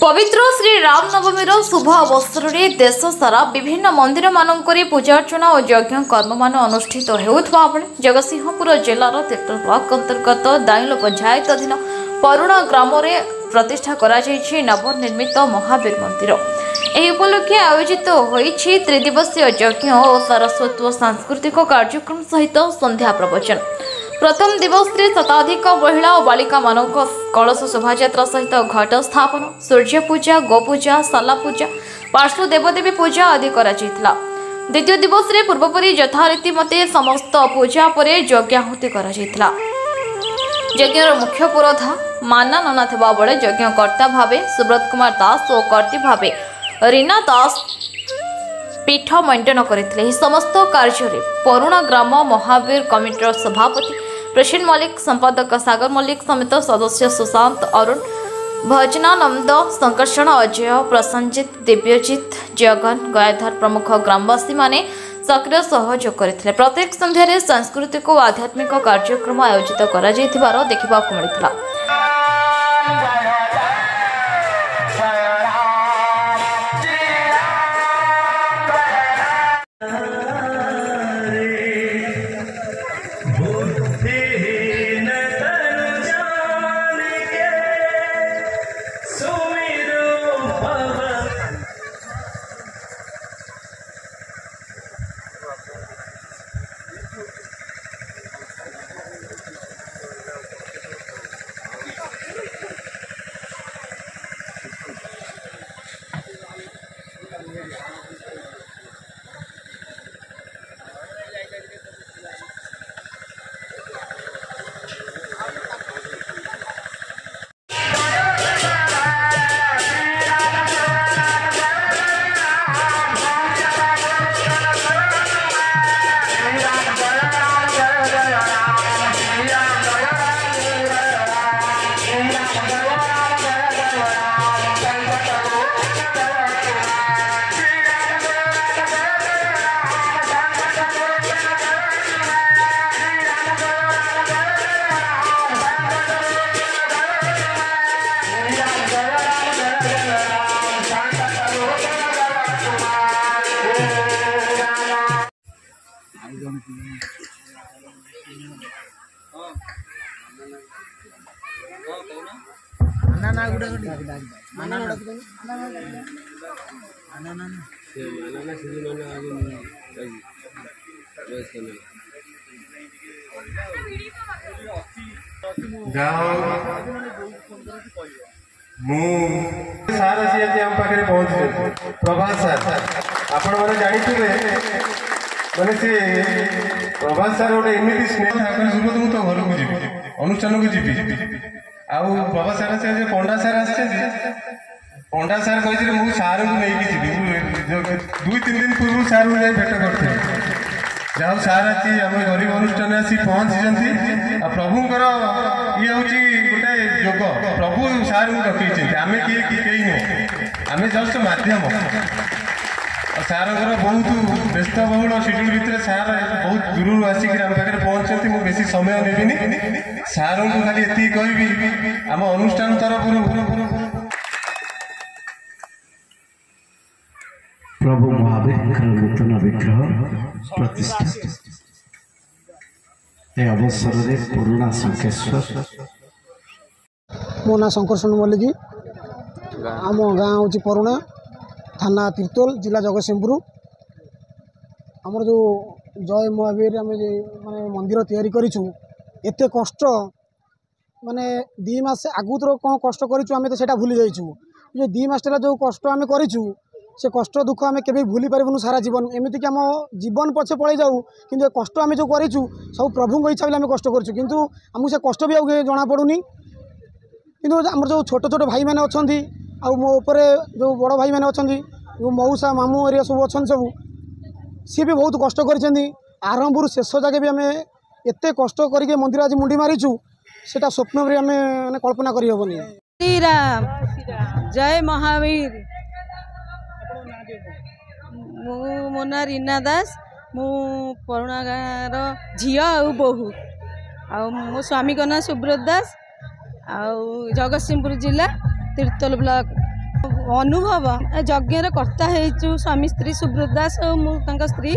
पवित्र श्री राम नवमी शुभ अवसर में देश सारा विभिन्न मंदिर मानक पूजा अर्चना और यज्ञ कर्म अनुष्ठित होता बेले जगतसिंहपुर जिलार तीर्थ ब्लॉक अंतर्गत दाइल पंचायत अधीन परुणा ग्राम प्रतिष्ठा कराଯାଇଛି नवनिर्मित महावीर मंदिर। यह उपलक्षे आयोजित होईछि त्रिदिवसीय यज्ञ और सारस्वत सांस्कृतिक कार्यक्रम सहित संध्या प्रवचन। प्रथम दिवस में शताधिक महिला और बालिका मानक कलश शोभायात्रा सहित घट स्थापन, सूर्य पूजा, गोपूजा, साला पूजा, पार्श्व देवदेवी पूजा आदि करा जायतिला। द्वितीय दिवस में पूर्वपरी यथारीति मते समस्त पूजा पर यज्ञाहुति करा जायतिला। यज्ञर मुख्य पुरोधा माना नना थिबा बेले यज्ञकर्ता भावे सुब्रत कुमार दास और कर्ती भावे रीना दास पीठ मेंटेन करथिले। समस्त कार्य परुणा ग्राम महावीर कमिटीर सभापति प्रशीन मल्लिक, संपादक सागर मल्लिक समेत सदस्य सुशांत, अरुण, भजनानंद, संकर्षण, अजय, प्रसन्नजित, दिव्यजित, जगन, गयाधर प्रमुख ग्रामवासी माने सक्रिय सहयोग करथिले। प्रत्येक संध्यारे सांस्कृतिक और आध्यात्मिक कार्यक्रम आयोजित करा जायतिबार देखिबाकु मिलिथिला। सार आसी आज आम पाखे पहुंचे प्रभात सार आपण मैंने जानी मैंने सी प्रभात सार गोटे एमती स्नेह सुब्रत मुझे तो घर को जी अनुष्ठान को जी प्रभात सार से पंडा सार आसे पंडा सार कही मुझे सार को लेकिन जी 2-3 दिन पूर्व सार को जाए भेट करते जहाँ सार आसी आम गरीब अनुष्ठान आसी पहुंची प्रभुंर ये हूँ गोटे योग प्रभु सार को रखी आम किए कई नुह आम जस्ट मध्यम सार बहुत व्यस्तबहुल शेड्यूल भितर सार बहुत दूर आसिक आम पाखे पहुंचती मुझे बेसी समय नेबिनी सार को खाली ये कहबी आम अनुष्ठान तरफ प्रभु महावीर नूतन विग्रह प्रतिष्ठा ए अवसर में पुराणा शंकेश्वर मो ना संकर्षण मल्लिक आम गाँ हूँ परुणा थाना तीर्तोल जिला जगतसिंहपुर आमर जो जय महावीर आम माने मंदिर तैयारी करिछु एते कष्ट माने 2 मास आगुतर कौन कष्ट करिछु आमे तो सेटा भूली जाइछु जे 2 मास ला जो कष्ट आमे करिछु से कष्ट दुख आम के भूली पारूँ सारा जीवन एमती कि आम जीवन पछे पड़े जाऊ कि कष्ट आम जो करूँ सब प्रभु इच्छा भी आम कष्ट करूँ किंतु आमको से कष्ट भी जना पड़ूनी किंतु आम जो छोट छोट भाई मैंने अच्छा मो उपरे जो बड़ भाई मैंने अच्छा जो मऊसा मामू एरिया सब अच्छा सब सी भी बहुत कष्ट कर आरंभ शेष जाके भी आम एत कष्ट करके मंदिर आज मुंडी मारीचु सेटा स्वप्न भी आम कल्पना करहबनी। श्री राम जय महावीर मो ना रीना दास मु परुणा गाँव झी आउ बोहू आ मो स्वामी का ना सुब्रत दास आ जगतसिंहपुर जिला तीर्तोल ब्लॉक अनुभव यज्ञर कर्ता हो स्वामी स्त्री सुब्रत दास और मुझे स्त्री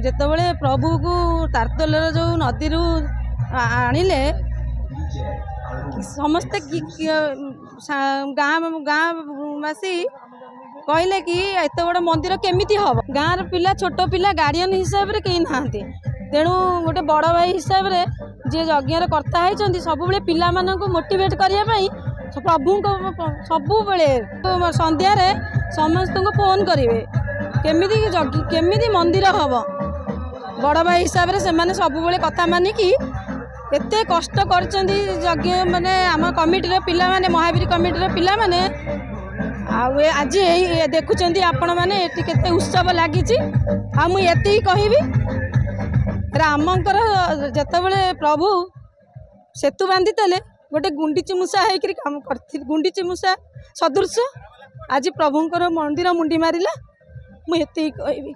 जितेबले प्रभु को तारतोलर जो नदी आणिले समस्ते गाँववासी कहले कि एत बड़ मंदिर केमिति हम गाँव पिला छोट पिला गार्डियन हिसाब से कहीं ना तेणु गोटे बड़ भाई हिसाब से जी यज्ञर कर्ता होती सब पिला मोटिवेट करने प्रभु को सबु संध्यार समस्त को फोन करेंगे केमिति मंदिर हम बड़ भाई हिसाब से मैंने सब कथा मानिकी एत कष्ट कर माने आम कमिटी पिला माने महावीर कमिटी पिला माने आज देखुं आपण मैंने केते उत्सव लगी मुझे कहबी रामंकर जितेबले प्रभु सेतु बांधी तेले गोटे गुंडीची मूषा होकर काम कर गुंडीची मूषा सदृश आज प्रभुंकर मंदिर मुंडी मारिला मुझे कहबी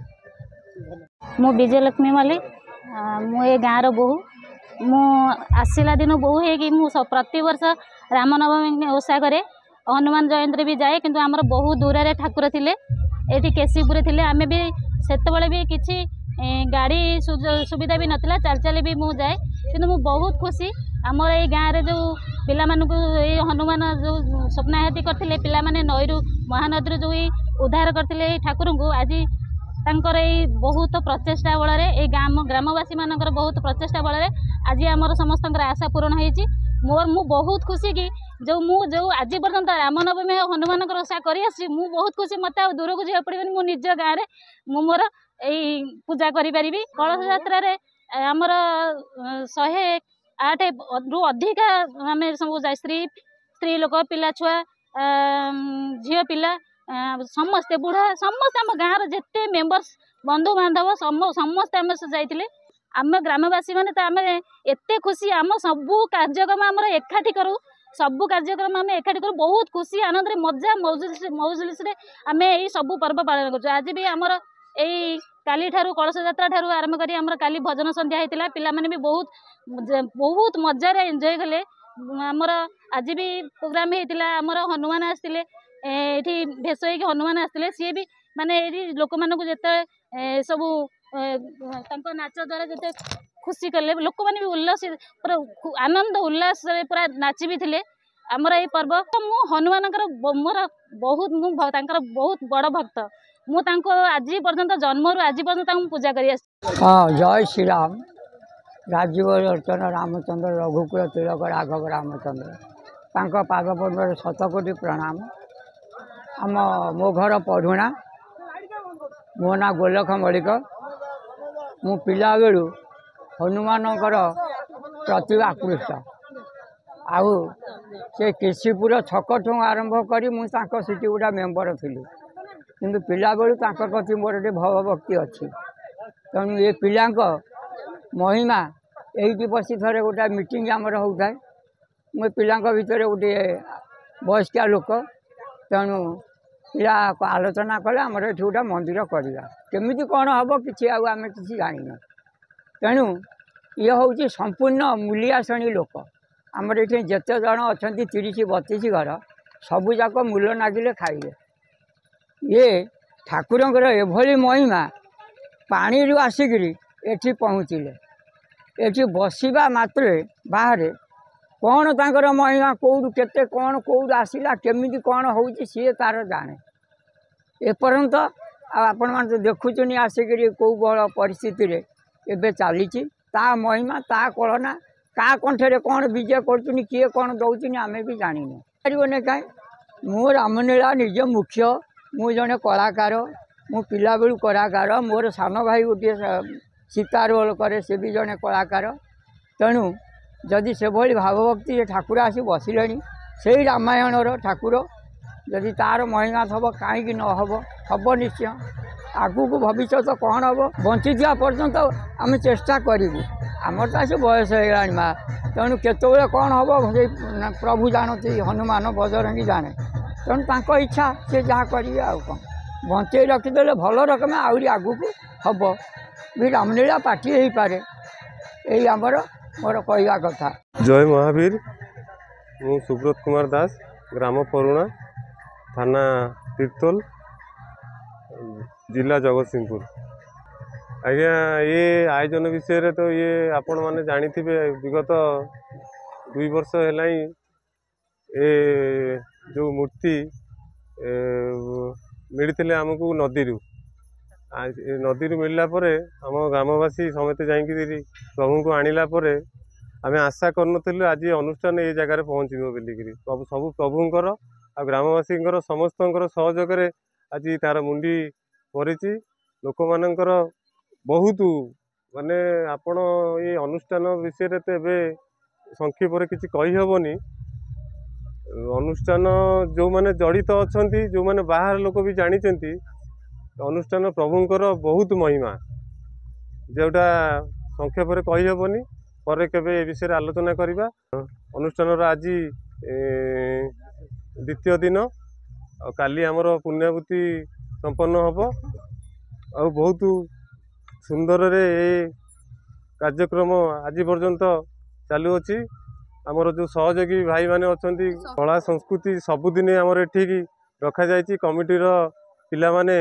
मु विजयलक्ष्मी मल्लिक मु गाँव बोहू मु आसला दिन बोहू है प्रति वर्ष रामनवमी ओषा करे हनुमान जयंती भी जाए किंतु आमर बहुत दूर रे ठाकुर थिले एठी केसीपुर थिले आमे भी सेतबेले भी किछि गाड़ी सुविधा भी नथिला चाल चाली भी मु जाए किंतु मु बहुत खुशी आमर ए गाँव रे जो पिला मानकु ए हनुमान जो स्वप्नाहति करथिले पिला माने नईरु महानदी जो उद्धार करथिले ठाकुर को आज तांकर ए बहुत प्रचेष्टा बल ए ग्रामवासी मानकर बहुत प्रचेष्टा बल आज आमर समस्त आशा पूरण होईची मोर मु बहुत खुशी कि जो आज पर्यंत रामनवमी हनुमान ओषा कर बहुत खुशी मत दूर को जा पड़े मो निज गाँव में मोर यही पूजा करी कलश यात्रा आमर 108 रु अधिका आम सब स्त्री लोक पिला छुआ झील पिला समस्ते बुढ़ा समस्त आम गाँव जिते मेम्बर्स बंधु बांधव समस्ते आम जाइए आम ग्रामवासी मैंने तो आम एत खुशी आम सबू कार्यक्रम आम एकाठी करूँ सबू कार्यक्रम आम एकाठी करूँ बहुत खुशी आनंद मजा मौजलिस आम यही सबू पर्व पालन कर आज भी आमर यही काली ठारू कलश यात्रा ठारू आरंभ करी आमर काली भजन संध्या होता पिला माने भी बहुत मजार एंजॉय कले आमर आज भी प्रोग्राम होता आमर हनुमान आसते ये भेष हो हनुमान आसते सी भी माने लोक मानक जिते सबू नाच द्वारा जिते खुशी कले लोक मैंने भी उल्लासित पूरा आनंद उल्लास पूरा नाची भी थे आमर ये पर्व मु हनुमान मोर बहुत बहुत बड़ भक्त मुझे आज पर्यंत जन्म आज पर्यंत पूजा कर हाँ जय श्री राम राजीव लोचन रामचंद्र रघुकुल तिलक राघव रामचंद्र पाद पद्म शतकोटी प्रणाम आम मो घर पढ़ुणा मो ना गोलख मल्लिक मु पिला बेलू हनुमानकर प्रति आकृष्ट आउ से केसीपुर छक ठू आरंभ करी मुझे गोटा मेम्बर थी किंतु पिला बेलू प्रति मोर गोटे भवभक्ति अच्छी तेणु ये पिला महिमा यही बसी थे गोटे मीटिंग आमर होता है मो पिला भितर गोटे वयस्का लोक तेणु पिला आलोचना कले आमर ये गोटे मंदिर करवा केमी कौन हम कि आम कि जान तेणु ये हूँ संपूर्ण मूलिया श्रेणी लोक आमर ये जिते जन अच्छा 30-32 घर सबूक मूल नागिले खाइले ये ठाकुरंकर एभली महिमा पानी रू आसिकी एठी पहुँचले एठी बसिबा मात्रे बाहर कौन तांकर महिमा कौटू केते कौन कौटू आसला केमिति कौन होउची सी तार जाने एपर्यंत आपण मान देखुचनी आसिकी कौ बड़ परिस्थिति रे एबे चली ता महिमा ता कलना का कंठे कौन विजय कर किए कौन दौन आम भी जाने पारे कहीं मो रामलीला निज मुख्य मु जड़े कलाकार मु पिला बेलू कलाकार मोर सान भाई गोटे सीता रोल करे से भी जड़े कलाकार तेणु जदि से भली भावभक्ति ठाकुर आसी बसिले से रामायणर ठाकुर जदि तार महिमा थब कहीं न हम निश्चय आगू को भविष्य कौन हम बंची पर्यंत आम चेष्टा करूँ आमर तो आसे बयस हो माँ तेणु केतवे कौन हम प्रभु जानती हनुमान बजरंगी जाने तेणु तांको इच्छा से जहाँ करेंगे आउ कौन बंचे रखीदे भल रकम आहरी आगू को हम भी रामलीला पार्टी हो पारे यही आमर मोर कहवा कथा। जय महावीर मु सुब्रत कुमार दास ଗ୍ରାମ ପରୁଣା, ଥାନା ତିର୍ତ୍ତୋଲ, ଜିଲ୍ଲା ଜଗତସିଂହପୁର। ଆଜ୍ଞା, ଏ ଆୟୋଜନ ବିଷୟରେ ତ ଆପଣମାନେ ଜାଣିଥିବେ, ବିଗତ 2 ବର୍ଷ ହେଲାଣି ଏ ଯେଉଁ ମୂର୍ତ୍ତି ମିଳିଥିଲେ ଆମକୁ ନଦୀରୁ ମିଳିଲା ପରେ ଆମ ଗ୍ରାମବାସୀ ସମସ୍ତେ ଯାଇକି ପ୍ରଭୁଙ୍କୁ ଆଣିଲା ପରେ ଆମେ ଆଶା କରୁନଥିଲୁ ଆଜି ଅନୁଷ୍ଠାନ ଏ ଜାଗାରେ ପହଞ୍ଚିବ ବୋଲିକିରି। ସବୁ ପ୍ରଭୁଙ୍କର ଆଉ ଗ୍ରାମବାସୀଙ୍କର ସମସ୍ତଙ୍କର ସହଯୋଗରେ ଆଜି ତାର ମୁଣ୍ଡି ପଡ଼ିଛି। ଲୋକମାନଙ୍କର ବହୁତ ମାନେ ଆପଣ ଏ ଅନୁଷ୍ଠାନ ବିଷୟରେ ତ ଏବେ ସଂକ୍ଷେପରେ କିଛି କହିହେବନି। ଅନୁଷ୍ଠାନ ଯେଉଁମାନେ ଜଡ଼ିତ ଅଛନ୍ତି, ଯେଉଁମାନେ ବାହାର ଲୋକ ବି ଜାଣିଛନ୍ତି, ଅନୁଷ୍ଠାନ ପ୍ରଭୁଙ୍କର ବହୁତ ମହିମା, ଯେଉଁଟା ସଂକ୍ଷେପରେ କହିହେବନି। ପରେ କେବେ ଏ ବିଷୟରେ ଆଲୋଚନା କରିବା। ଅନୁଷ୍ଠାନର ଆଜି 2ୟ ଦିନ, ଆଉ କାଲି ଆମର ପୁଣ୍ୟାହୁତି ସମ୍ପନ୍ନ ହେବ। ଆଉ ବହୁତ ସୁନ୍ଦରରେ ଏ କାର୍ଯ୍ୟକ୍ରମ ଆଜି ପର୍ଯ୍ୟନ୍ତ ଚାଲୁଅଛି। ଆମର ଯେଉଁ ସହଯୋଗୀ ଭାଇମାନେ ଅଛନ୍ତି, କଳା ସଂସ୍କୃତି ସବୁଦିନେ ଆମର ଏଠିକି ରଖାଯାଇଛି। କମିଟିର ପିଲାମାନେ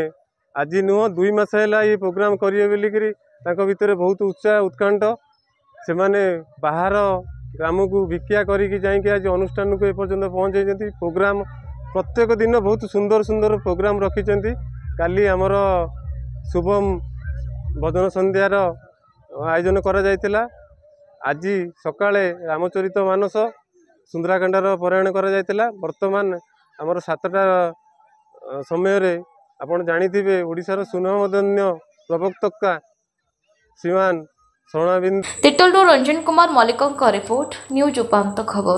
ଆଜି ନୁହଁ 2 ମାସ ହେଲା ଏ ପ୍ରୋଗ୍ରାମ କରିବେ ବୋଲିକିରି ତାଙ୍କ ଭିତରେ ବହୁତ ଉତ୍ସାହ ଉତ୍କଣ୍ଠ। ସେମାନେ ବାହାର ଗ୍ରାମକୁ ଭିକ୍ଷା କରିକି ଯାଇକି ଆଜି ଅନୁଷ୍ଠାନକୁ ଏପର୍ଯ୍ୟନ୍ତ ପହଞ୍ଚାଇଛନ୍ତି। ପ୍ରୋଗ୍ରାମ ପ୍ରତ୍ୟେକ ଦିନ ବହୁତ ସୁନ୍ଦର ସୁନ୍ଦର ପ୍ରୋଗ୍ରାମ ରଖିଛନ୍ତି। କାଲି ଆମର ଶୁଭମ ଭଜନ ସନ୍ଧ୍ୟାର ଆୟୋଜନ କରାଯାଇଥିଲା। ଆଜି ସକାଳେ ରାମଚରିତ ମାନସ ସୁନ୍ଦରାକାଣ୍ଡର ପାରାୟଣ କରାଯାଇଥିଲା। ବର୍ତ୍ତମାନ ଆମର 7ଟା ସମୟରେ ଆପଣ ଜାଣିଥିବେ ଓଡ଼ିଶାର ସୁନାମଧନ୍ୟ ପ୍ରବକ୍ତା ଶ୍ରୀମାନ ଶରଣାବିନ୍ଦୁ ତିର୍ତ୍ତୋଲରୁ ରଞ୍ଜନ କୁମାର ମଲ୍ଲିକଙ୍କ ରିପୋର୍ଟ, ନ୍ୟୁଜ୍ ଉପାନ୍ତ ଖବର।